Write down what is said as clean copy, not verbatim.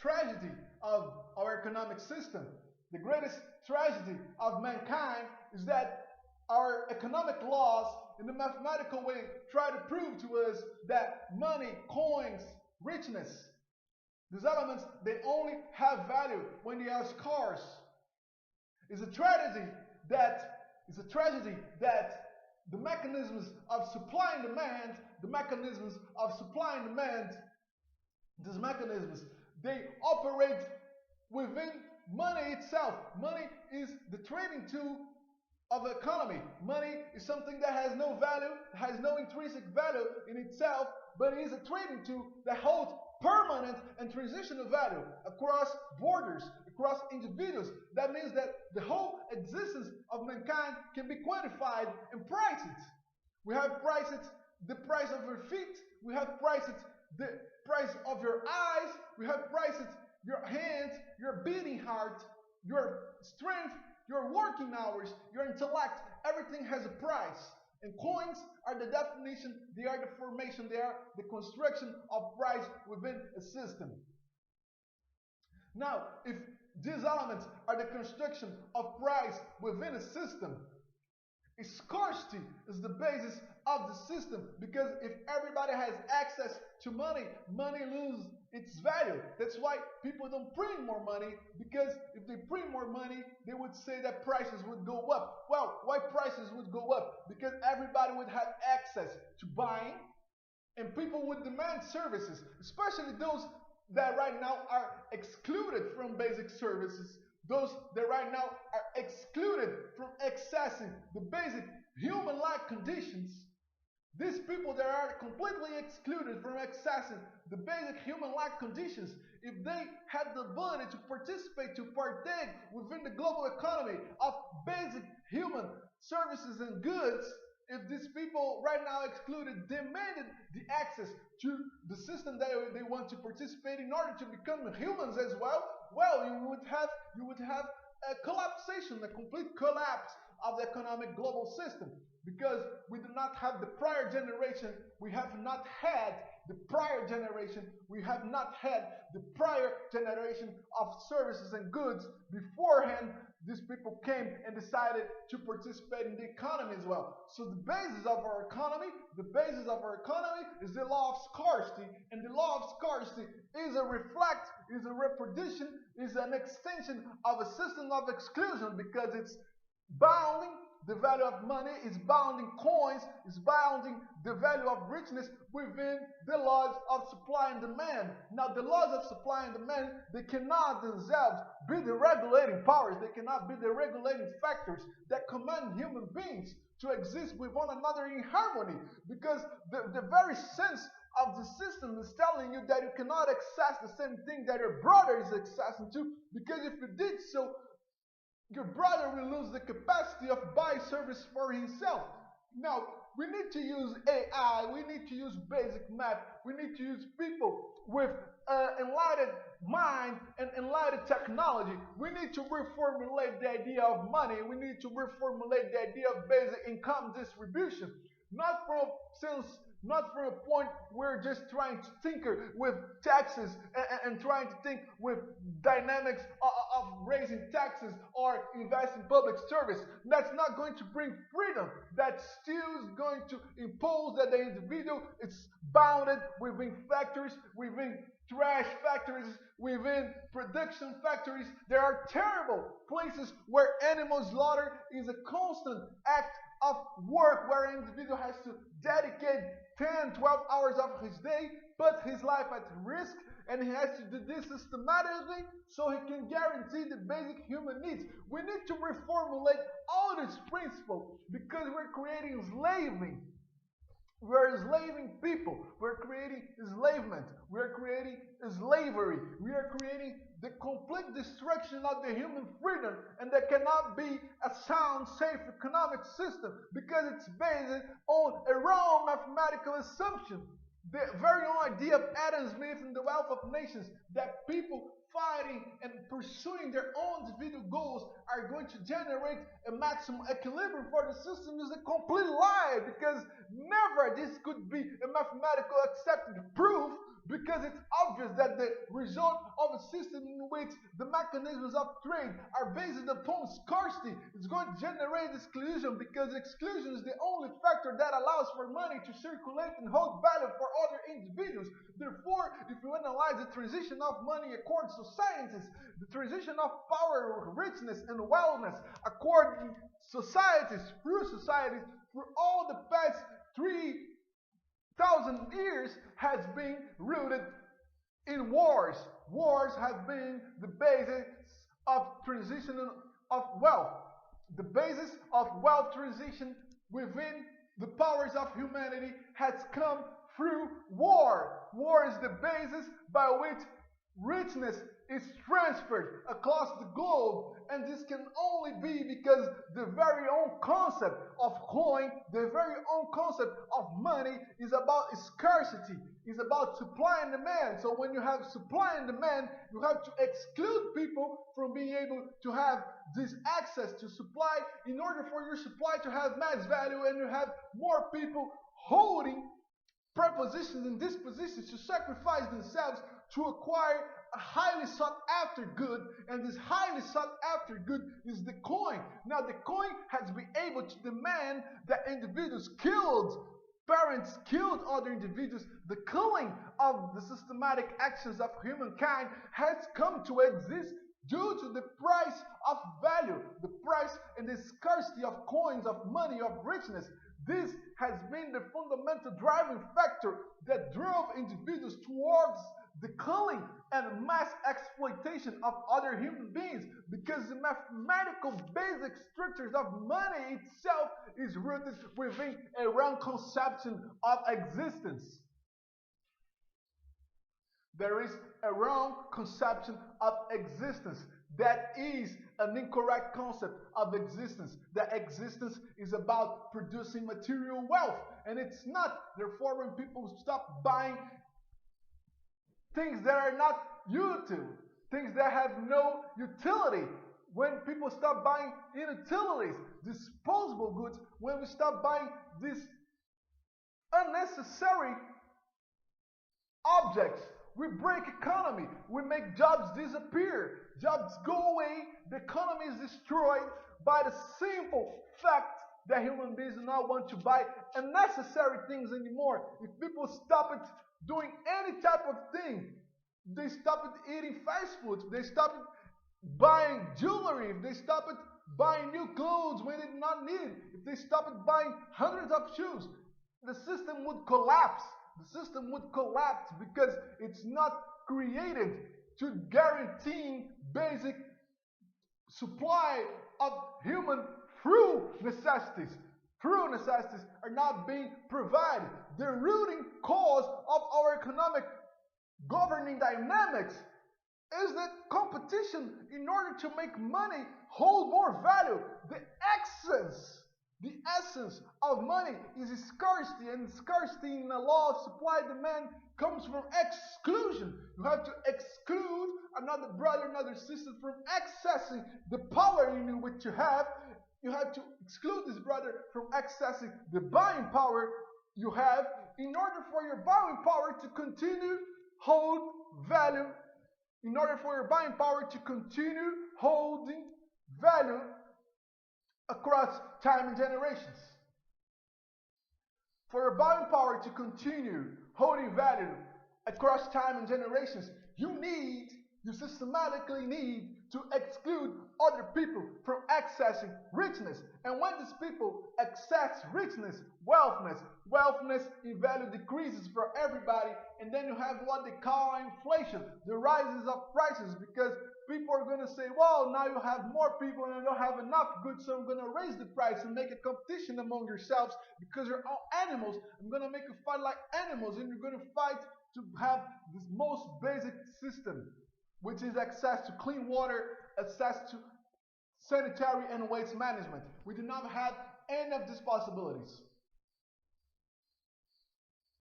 tragedy of our economic system, the greatest tragedy of mankind is that our economic laws in a mathematical way try to prove to us that money, coins, richness, these elements, they only have value when they are scarce. It's a tragedy that the mechanisms of supply and demand, these mechanisms, they operate within money itself. Money is the trading tool of the economy. Money is something that has no value, has no intrinsic value in itself, but it is a trading tool that holds permanent and transitional value across borders, across individuals. That means that the whole existence of mankind can be quantified and priced. We have priced the price of your feet, we have priced the price of your eyes, we have priced your hands, your beating heart, your strength, your working hours, your intellect. Everything has a price. And coins are the definition, they are the formation, they are the construction of price within a system. Now, if these elements are the construction of price within a system, scarcity is the basis of the system, because if everybody has access to money, money loses its value. That's why people don't print more money, because if they print more money, they would say that prices would go up. Well, why prices would go up? Because everybody would have access to buying, and people would demand services, especially those that right now are excluded from basic services, those that right now are excluded from accessing the basic human-like conditions. These people that are completely excluded from accessing the basic human-like conditions, if they had the ability to participate, to partake within the global economy of basic human services and goods, if these people right now excluded demanded the access to the system that they want to participate in order to become humans as well, you would have a collapsation, a complete collapse of the economic global system, because we do not have the prior generation, we have not had the prior generation, we have not had the prior generation of services and goods beforehand. These people came and decided to participate in the economy as well. So the basis of our economy, is the law of scarcity, and the law of scarcity is a reproduction, is an extension of a system of exclusion, because it's bounding the value of money, is bounding coins, is bounding the value of richness within the laws of supply and demand. Now, the laws of supply and demand, they cannot themselves be the regulating powers, they cannot be the regulating factors that command human beings to exist with one another in harmony, because the very sense of the system is telling you that you cannot access the same thing that your brother is accessing to, because if you did so, your brother will lose the capacity of buy service for himself. Now, we need to use AI, we need to use basic math, we need to use people with enlightened mind and enlightened technology. We need to reformulate the idea of money, we need to reformulate the idea of basic income distribution, not from a point where we're just trying to tinker with taxes and trying to think with dynamics of raising taxes or invest in public service. That's not going to bring freedom. That still is going to impose that the individual is bounded within factories, within trash factories, within production factories. There are terrible places where animal slaughter is a constant act of work, where an individual has to dedicate 10, 12 hours of his day, put his life at risk, and he has to do this systematically so he can guarantee the basic human needs. We need to reformulate all these principles, because we're creating enslaving. We're enslaving people. We're creating enslavement. We're creating slavery. We are creating the complete destruction of the human freedom, and there cannot be a sound, safe economic system, because it's based on a wrong mathematical assumption. The very own idea of Adam Smith and the Wealth of Nations, that people fighting and pursuing their own individual goals are going to generate a maximum equilibrium for the system, is a complete lie, because never this could be a mathematical accepted proof, because it's obvious that the result of a system in which the mechanisms of trade are based upon scarcity is going to generate exclusion, because exclusion is the only factor that allows for money to circulate and hold value for other individuals. Therefore, if you analyze the transition of money according to scientists, the transition of power, richness, and wellness according societies, through all the past 3,000 years has been rooted in wars. Wars have been the basis of transition of wealth. The basis of wealth transition within the powers of humanity has come through war. War is the basis by which richness is transferred across the globe, and this can only be because the very own concept of coin, the very own concept of money is about scarcity, is about supply and demand. So when you have supply and demand, you have to exclude people from being able to have this access to supply in order for your supply to have mass value, and you have more people holding prepositions and dispositions to sacrifice themselves to acquire a highly sought after good, and this highly sought after good is the coin. Now the coin has been able to demand that individuals killed, parents killed other individuals. The killing of the systematic actions of humankind has come to exist due to the price of value, the price and the scarcity of coins, of money, of richness. This has been the fundamental driving factor that drove individuals towards the killing and mass exploitation of other human beings, because the mathematical basic structures of money itself is rooted within a wrong conception of existence. There is a wrong conception of existence. That is an incorrect concept of existence. That existence is about producing material wealth, and it's not. Therefore, when people stop buying things that are not utile, things that have no utility, when people stop buying inutilities, disposable goods, when we stop buying these unnecessary objects, we break economy, we make jobs disappear, jobs go away, the economy is destroyed by the simple fact that human beings do not want to buy unnecessary things anymore. If people stop it doing any type of thing, they stop it eating fast food, they stop it buying jewelry, if they stop it buying new clothes when they do not need it, if they stop it buying hundreds of shoes, the system would collapse. The system would collapse because it's not created to guaranteeing basic supply of human true necessities. True necessities are not being provided. The rooting cause of our economic governing dynamics is that competition in order to make money hold more value. The essence of money is scarcity, and scarcity in the law of supply and demand comes from exclusion. You have to exclude another brother, another sister from accessing the power in which you have. You have to exclude this brother from accessing the buying power you have in order for your buying power to continue hold value, in order for your buying power to continue holding value across time and generations. For your buying power to continue holding value across time and generations, you systematically need to exclude other people from accessing richness. And when these people access richness, wealthness in value decreases for everybody, and then you have what they call inflation, the rises of prices, because people are going to say, well, now you have more people and you don't have enough goods, so I'm going to raise the price and make a competition among yourselves because you're all animals. I'm going to make you fight like animals, and you're going to fight to have this most basic system, which is access to clean water, access to sanitary and waste management. We do not have any of these possibilities.